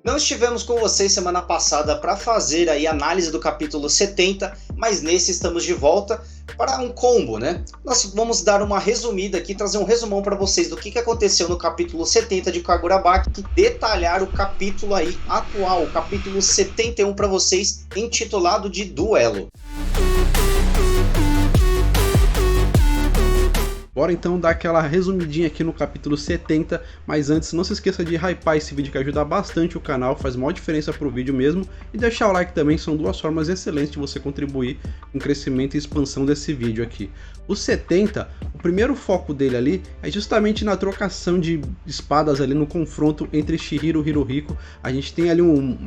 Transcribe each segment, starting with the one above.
Não estivemos com vocês semana passada para fazer aí a análise do capítulo 70, mas nesse estamos de volta para um combo, né? Nós vamos dar uma resumida aqui, trazer um resumão para vocês do que aconteceu no capítulo 70 de Kagurabaki, detalhar o capítulo aí atual, o capítulo 71 para vocês, intitulado de Duelo. Bora então dar aquela resumidinha aqui no capítulo 70, mas antes não se esqueça de hypar esse vídeo que ajuda bastante o canal, faz maior diferença pro vídeo mesmo, e deixar o like também, são duas formas excelentes de você contribuir com o crescimento e expansão desse vídeo aqui. O 70, o primeiro foco dele ali é justamente na trocação de espadas ali no confronto entre Chihiro e Hiruhiko. A gente tem ali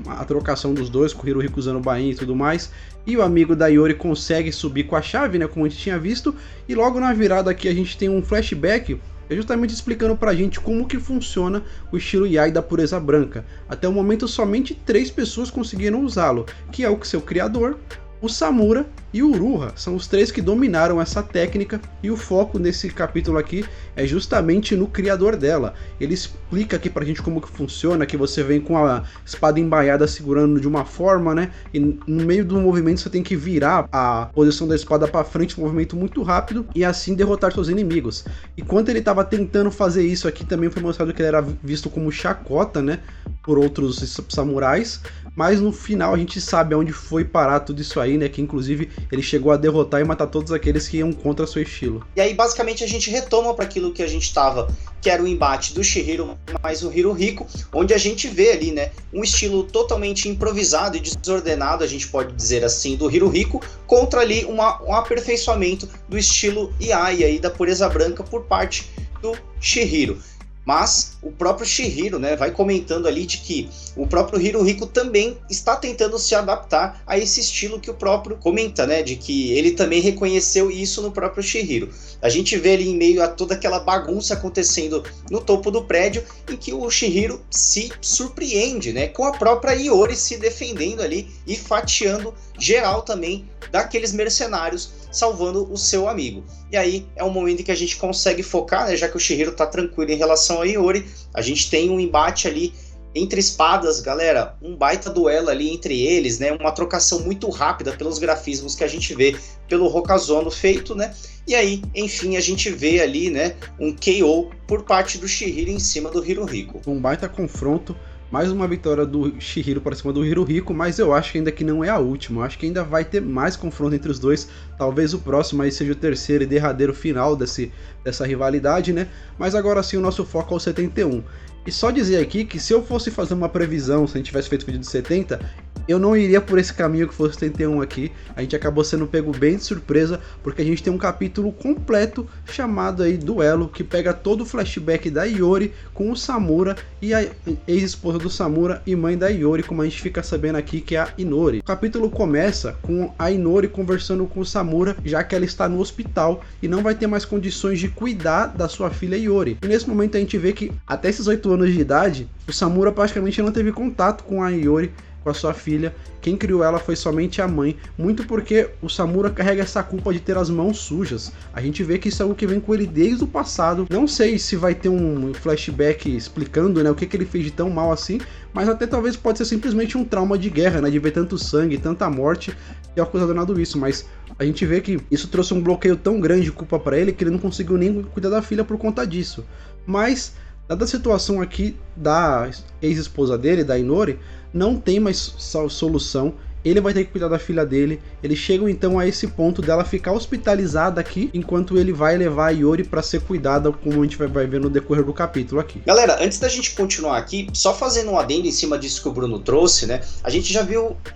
a trocação dos dois, com o Hiruhiko usando o bainha e tudo mais, e o amigo da Iori consegue subir com a chave, né, como a gente tinha visto, e logo na virada aqui a gente tem um flashback justamente explicando pra gente como que funciona o estilo Yai da Pureza Branca. Até o momento somente 3 pessoas conseguiram usá-lo, que é o seu criador, o Samura e o Uruha, são os 3 que dominaram essa técnica, e o foco nesse capítulo aqui é justamente no criador dela. Ele explica aqui pra gente como que funciona, que você vem com a espada embaiada segurando de uma forma, né, e no meio do movimento você tem que virar a posição da espada pra frente, um movimento muito rápido, e assim derrotar seus inimigos. Enquanto ele estava tentando fazer isso aqui, também foi mostrado que ele era visto como chacota, né, por outros samurais, mas no final a gente sabe aonde foi parar tudo isso aí, né, que inclusive ele chegou a derrotar e matar todos aqueles que iam contra seu estilo. E aí basicamente a gente retoma para aquilo que a gente estava, que era o embate do Chihiro mais o Hiruhiko, onde a gente vê ali, né, um estilo totalmente improvisado e desordenado, a gente pode dizer assim, do Hiruhiko, contra ali um aperfeiçoamento do estilo Yai aí da Pureza Branca por parte do Chihiro. Mas o próprio Chihiro, né, vai comentando ali de que o próprio Hiruhiko também está tentando se adaptar a esse estilo que o próprio comenta, né, de que ele também reconheceu isso no próprio Chihiro. A gente vê ali em meio a toda aquela bagunça acontecendo no topo do prédio, em que o Chihiro se surpreende, né, com a própria Iori se defendendo ali e fatiando geral também daqueles mercenários, salvando o seu amigo. E aí é um momento em que a gente consegue focar, né, já que o Chihiro tá tranquilo em relação a Iori, a gente tem um embate ali entre espadas, galera, um baita duelo ali entre eles, né, uma trocação muito rápida pelos grafismos que a gente vê pelo Rokazono feito, né, e aí, enfim, a gente vê ali, né, um KO por parte do Chihiro em cima do Hiruhiko. Um baita confronto. Mais uma vitória do Chihiro para cima do Hiruhiko, mas eu acho que ainda que não é a última. Eu acho que ainda vai ter mais confronto entre os dois. Talvez o próximo aí seja o terceiro e derradeiro final dessa rivalidade, né? Mas agora sim o nosso foco é o 71. E só dizer aqui que se eu fosse fazer uma previsão, se a gente tivesse feito o vídeo de 70, eu não iria por esse caminho que fosse 71 aqui. A gente acabou sendo pego bem de surpresa, porque a gente tem um capítulo completo chamado aí Duelo, que pega todo o flashback da Iori com o Samura e a ex-esposa do Samura e mãe da Iori, como a gente fica sabendo aqui, que é a Inori. O capítulo começa com a Inori conversando com o Samura, já que ela está no hospital e não vai ter mais condições de cuidar da sua filha Iori. E nesse momento a gente vê que até esses 8 anos de idade, o Samura praticamente não teve contato com a Iori, com a sua filha. Quem criou ela foi somente a mãe, muito porque o Samura carrega essa culpa de ter as mãos sujas. A gente vê que isso é algo que vem com ele desde o passado. Não sei se vai ter um flashback explicando, né, o que ele fez de tão mal assim, mas até talvez pode ser simplesmente um trauma de guerra, né, de ver tanto sangue, tanta morte, e é ocasionado isso, mas a gente vê que isso trouxe um bloqueio tão grande de culpa para ele que ele não conseguiu nem cuidar da filha por conta disso. Mas dada a situação aqui da ex-esposa dele, da Inori, não tem mais solução. Ele vai ter que cuidar da filha dele. Eles chegam então a esse ponto dela ficar hospitalizada aqui, enquanto ele vai levar a Iori para ser cuidada, como a gente vai ver no decorrer do capítulo aqui. Galera, antes da gente continuar aqui, só fazendo um adendo em cima disso que o Bruno trouxe, né? A gente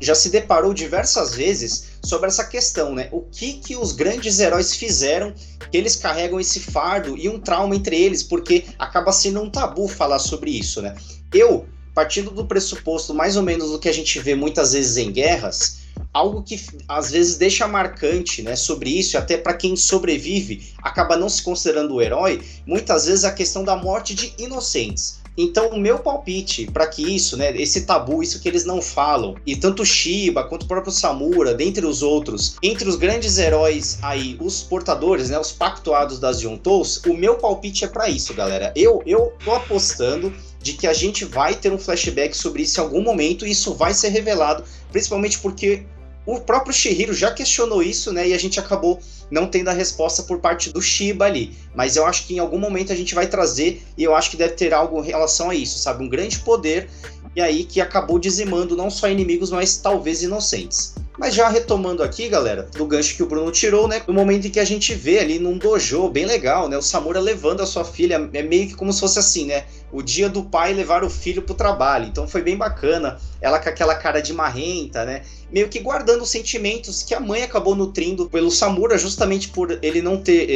já se deparou diversas vezes sobre essa questão, né? O que os grandes heróis fizeram, que eles carregam esse fardo e um trauma entre eles, porque acaba sendo um tabu falar sobre isso, né? Partindo do pressuposto mais ou menos do que a gente vê muitas vezes em guerras, algo que às vezes deixa marcante, né, sobre isso, e até para quem sobrevive acaba não se considerando o herói, muitas vezes a questão da morte de inocentes. Então o meu palpite para que isso, né, esse tabu, isso que eles não falam, e tanto Shiba quanto o próprio Samura, dentre os outros, entre os grandes heróis aí, os portadores, né, os pactuados das Yontous, o meu palpite é para isso, galera. Eu tô apostando de que a gente vai ter um flashback sobre isso em algum momento, e isso vai ser revelado, principalmente porque o próprio Chihiro já questionou isso, né, e a gente acabou não tendo a resposta por parte do Shiba ali. Mas eu acho que em algum momento a gente vai trazer, e eu acho que deve ter algo em relação a isso, sabe? Um grande poder, e aí que acabou dizimando não só inimigos, mas talvez inocentes. Mas já retomando aqui, galera, do gancho que o Bruno tirou, né? No momento em que a gente vê ali num dojo bem legal, né? O Samura levando a sua filha, é meio que como se fosse assim, né? O dia do pai levar o filho pro trabalho. Então foi bem bacana. Ela com aquela cara de marrenta, né? Meio que guardando os sentimentos que a mãe acabou nutrindo pelo Samura, justamente por ele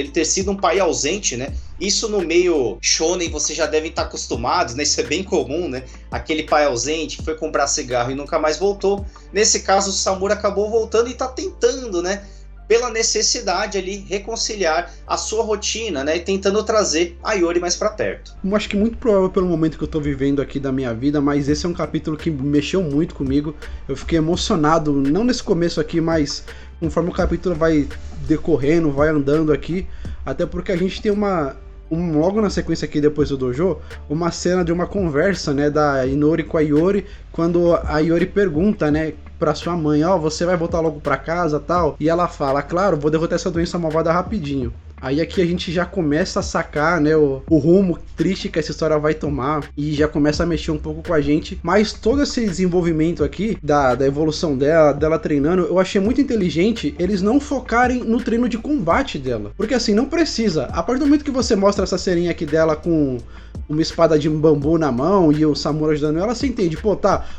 ter sido um pai ausente, né? Isso no meio shonen vocês já devem estar acostumados, né? Isso é bem comum, né? Aquele pai ausente que foi comprar cigarro e nunca mais voltou. Nesse caso, o Samura acabou voltando e tá tentando, né? Pela necessidade ali, reconciliar a sua rotina, né? E tentando trazer a Iori mais pra perto. Eu acho que muito provável pelo momento que eu tô vivendo aqui da minha vida, mas esse é um capítulo que mexeu muito comigo. Eu fiquei emocionado, não nesse começo aqui, mas conforme o capítulo vai decorrendo, vai andando aqui. Até porque a gente tem logo na sequência aqui, depois do dojo, uma cena de uma conversa, né, da Inori com a Iori, quando a Iori pergunta, né, pra sua mãe, você vai voltar logo pra casa, tal, e ela fala, claro, vou derrotar essa doença malvada rapidinho. Aí aqui a gente já começa a sacar, né, o rumo triste que essa história vai tomar, e já começa a mexer um pouco com a gente, mas todo esse desenvolvimento aqui, da evolução dela treinando, eu achei muito inteligente eles não focarem no treino de combate dela, porque assim, não precisa. A partir do momento que você mostra essa serinha aqui dela com uma espada de bambu na mão e o Samura ajudando ela, você entende,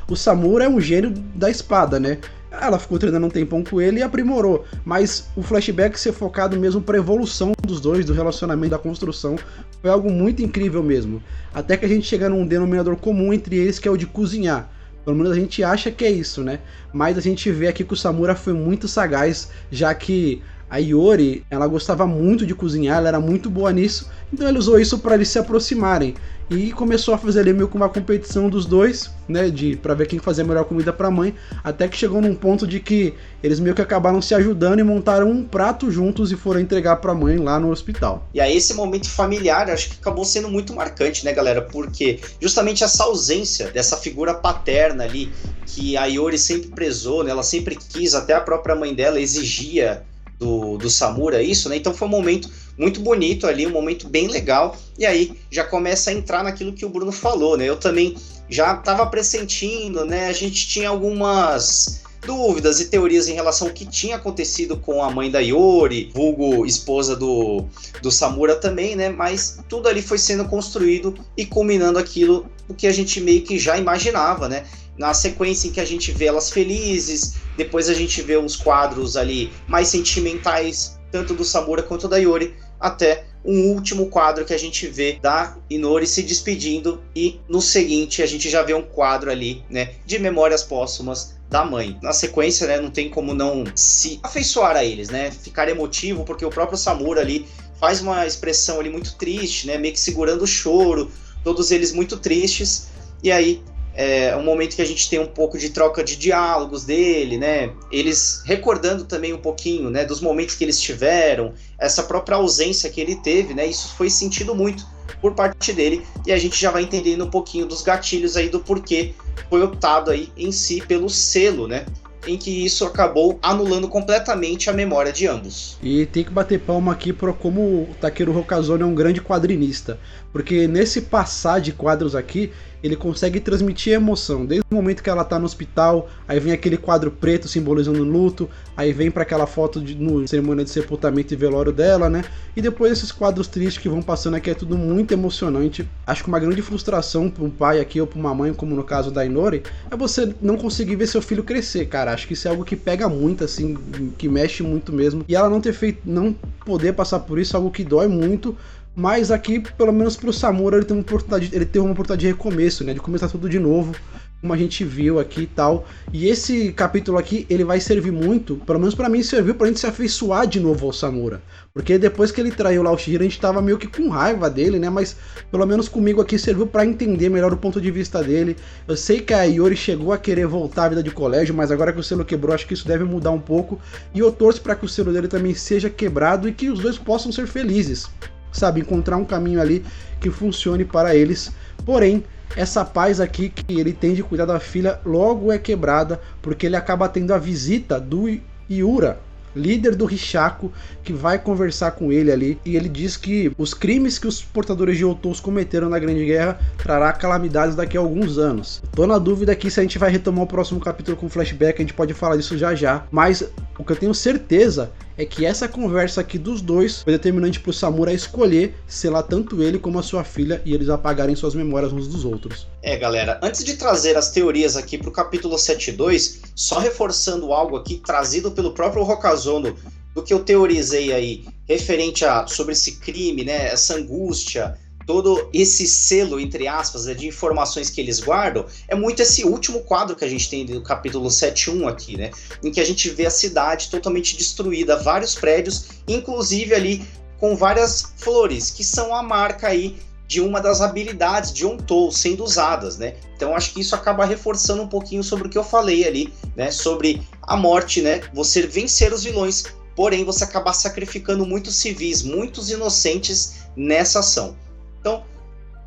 o Samura é um gênio da espada, né? Ela ficou treinando um tempão com ele e aprimorou, mas o flashback ser focado mesmo pra evolução dos dois, do relacionamento, da construção, foi algo muito incrível mesmo. Até que a gente chega num denominador comum entre eles, que é o de cozinhar. Pelo menos a gente acha que é isso, né? Mas a gente vê aqui que o Samura foi muito sagaz, já que a Iori, ela gostava muito de cozinhar, ela era muito boa nisso, então ele usou isso para eles se aproximarem. E começou a fazer ali meio que uma competição dos dois, né, pra ver quem fazia a melhor comida pra mãe, até que chegou num ponto de que eles meio que acabaram se ajudando e montaram um prato juntos e foram entregar pra mãe lá no hospital. E aí esse momento familiar, acho que acabou sendo muito marcante, né, galera, porque justamente essa ausência dessa figura paterna ali, que a Iori sempre prezou, né, ela sempre quis, até a própria mãe dela exigia do Samura isso, né, então foi um momento muito bonito ali, um momento bem legal, e aí já começa a entrar naquilo que o Bruno falou, né, eu também já estava pressentindo, né, a gente tinha algumas dúvidas e teorias em relação ao que tinha acontecido com a mãe da Iori, vulgo esposa do Samura também, né, mas tudo ali foi sendo construído e culminando aquilo que a gente meio que já imaginava, né, na sequência em que a gente vê elas felizes, depois a gente vê uns quadros ali mais sentimentais, tanto do Samura quanto da Iori, até um último quadro que a gente vê da Inori se despedindo, e no seguinte a gente já vê um quadro ali, né, de memórias póstumas da mãe. Na sequência, né, não tem como não se afeiçoar a eles, né, ficar emotivo, porque o próprio Samura ali faz uma expressão ali muito triste, né, meio que segurando o choro, todos eles muito tristes, e aí é um momento que a gente tem um pouco de troca de diálogos dele, né? Eles recordando também um pouquinho, né, dos momentos que eles tiveram, essa própria ausência que ele teve, né? Isso foi sentido muito por parte dele, e a gente já vai entendendo um pouquinho dos gatilhos aí do porquê foi optado aí em si pelo selo, né? Em que isso acabou anulando completamente a memória de ambos. E tem que bater palma aqui para como o Takeru Rokazone é um grande quadrinista, porque nesse passar de quadros aqui, ele consegue transmitir emoção, desde o momento que ela tá no hospital, aí vem aquele quadro preto simbolizando o luto, aí vem para aquela foto no cerimônia de sepultamento e velório dela, né? E depois esses quadros tristes que vão passando aqui, é tudo muito emocionante. Acho que uma grande frustração para um pai aqui ou para uma mãe, como no caso da Inori, é você não conseguir ver seu filho crescer, cara. Acho que isso é algo que pega muito, assim, que mexe muito mesmo. E ela não poder passar por isso é algo que dói muito. Mas aqui, pelo menos pro Samura, ele teve uma oportunidade de recomeço, né? De começar tudo de novo, como a gente viu aqui e tal. E esse capítulo aqui, ele vai servir muito, pelo menos pra mim, serviu pra gente se afeiçoar de novo ao Samura. Porque depois que ele traiu lá o Chihiro, a gente tava meio que com raiva dele, né? Mas pelo menos comigo aqui serviu pra entender melhor o ponto de vista dele. Eu sei que a Iori chegou a querer voltar à vida de colégio, mas agora que o selo quebrou, acho que isso deve mudar um pouco. E eu torço pra que o selo dele também seja quebrado e que os dois possam ser felizes. Sabe, encontrar um caminho ali que funcione para eles. Porém, essa paz aqui que ele tem de cuidar da filha logo é quebrada, porque ele acaba tendo a visita do Yura, líder do Rishaku, que vai conversar com ele ali, e ele diz que os crimes que os portadores de Outous cometeram na Grande Guerra trará calamidades daqui a alguns anos. Tô na dúvida aqui se a gente vai retomar o próximo capítulo com flashback, a gente pode falar disso já já, mas o que eu tenho certeza é que essa conversa aqui dos dois foi determinante pro Samura escolher selar tanto ele como a sua filha e eles apagarem suas memórias uns dos outros. Galera, antes de trazer as teorias aqui pro capítulo 7.2, só reforçando algo aqui trazido pelo próprio Rokazono, do que eu teorizei aí, referente sobre esse crime, né, essa angústia, todo esse selo, entre aspas, de informações que eles guardam, é muito esse último quadro que a gente tem do capítulo 7.1 aqui, né? Em que a gente vê a cidade totalmente destruída, vários prédios, inclusive ali com várias flores, que são a marca aí de uma das habilidades de Ontous sendo usadas, né? Então acho que isso acaba reforçando um pouquinho sobre o que eu falei ali, né? Sobre a morte, né? Você vencer os vilões, porém você acabar sacrificando muitos civis, muitos inocentes nessa ação. Então,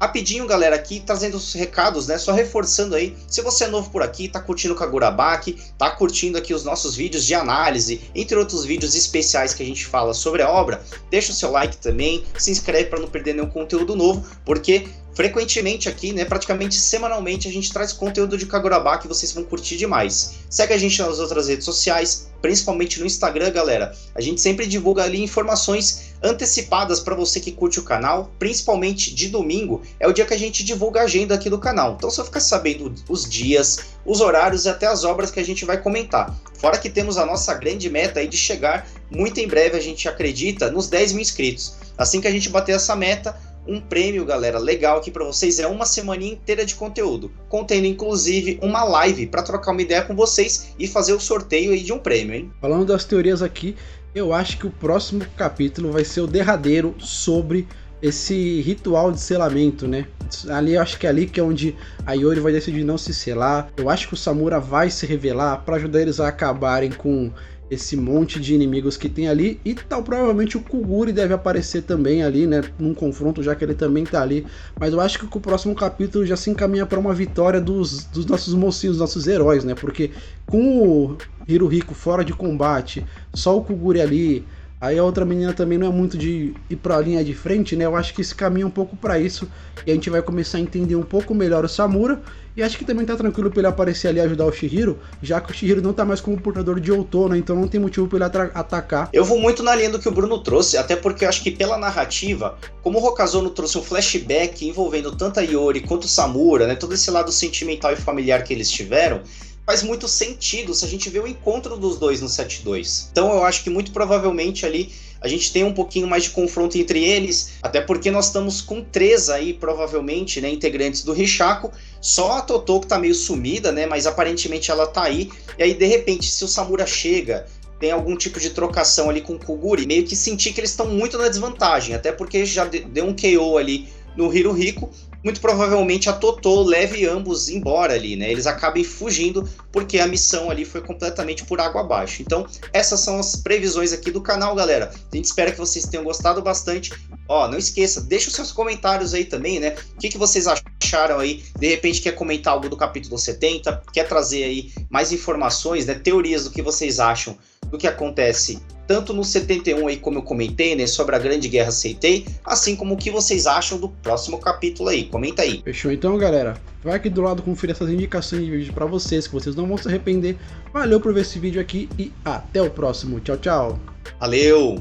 rapidinho, galera, aqui trazendo os recados, né? Só reforçando aí, se você é novo por aqui, tá curtindo o Kagurabaki, tá curtindo aqui os nossos vídeos de análise, entre outros vídeos especiais que a gente fala sobre a obra, deixa o seu like também, se inscreve para não perder nenhum conteúdo novo, porque frequentemente aqui, né, praticamente semanalmente, a gente traz conteúdo de Kagurabaki e vocês vão curtir demais. Segue a gente nas outras redes sociais, principalmente no Instagram, galera. A gente sempre divulga ali informações antecipadas para você que curte o canal, principalmente de domingo, é o dia que a gente divulga a agenda aqui do canal. Então você fica sabendo os dias, os horários e até as obras que a gente vai comentar. Fora que temos a nossa grande meta aí de chegar muito em breve, a gente acredita, nos 10 mil inscritos. Assim que a gente bater essa meta, um prêmio, galera, legal aqui para vocês, é uma semaninha inteira de conteúdo, contendo inclusive uma live para trocar uma ideia com vocês e fazer o sorteio aí de um prêmio, hein? Falando das teorias aqui, eu acho que o próximo capítulo vai ser o derradeiro sobre esse ritual de selamento, né? Ali, eu acho que é ali que é onde a Iori vai decidir não se selar. Eu acho que o Samura vai se revelar para ajudar eles a acabarem com esse monte de inimigos que tem ali, e tal, provavelmente o Kuguri deve aparecer também ali, né, num confronto, já que ele também tá ali, mas eu acho que o próximo capítulo já se encaminha para uma vitória dos nossos mocinhos, nossos heróis, né, porque com o Hiruhiko fora de combate, só o Kuguri ali, aí a outra menina também não é muito de ir pra linha de frente, né, eu acho que esse caminha um pouco para isso, e a gente vai começar a entender um pouco melhor o Samura, e acho que também tá tranquilo pra ele aparecer ali e ajudar o Shihiro, já que o Shihiro não tá mais como portador de Outous, né? Então não tem motivo pra ele atacar. Eu vou muito na linha do que o Bruno trouxe, até porque eu acho que pela narrativa, como o Rokazono trouxe um flashback envolvendo tanto a Iori quanto o Samura, né? Todo esse lado sentimental e familiar que eles tiveram, faz muito sentido se a gente vê o encontro dos dois no 7.2. Então eu acho que muito provavelmente ali a gente tem um pouquinho mais de confronto entre eles, até porque nós estamos com 3 aí, provavelmente, né, integrantes do Rishaku, só a Totô que tá meio sumida, né, mas aparentemente ela tá aí, e aí de repente se o Samura chega, tem algum tipo de trocação ali com o Kuguri, meio que sentir que eles estão muito na desvantagem, até porque já deu um KO ali no Hiruhiko, muito provavelmente a Totô leve ambos embora ali, né? Eles acabem fugindo porque a missão ali foi completamente por água abaixo. Então, essas são as previsões aqui do canal, galera. A gente espera que vocês tenham gostado bastante. Ó, não esqueça, deixa os seus comentários aí também, né? O que vocês acharam aí? De repente quer comentar algo do capítulo 70, quer trazer aí mais informações, né? Teorias do que vocês acham do que acontece tanto no 71 aí, como eu comentei, né, sobre a Grande Guerra Seitei, assim como o que vocês acham do próximo capítulo aí, comenta aí. Fechou então, galera? Vai aqui do lado conferir essas indicações de vídeo pra vocês, que vocês não vão se arrepender. Valeu por ver esse vídeo aqui e até o próximo. Tchau, tchau. Valeu!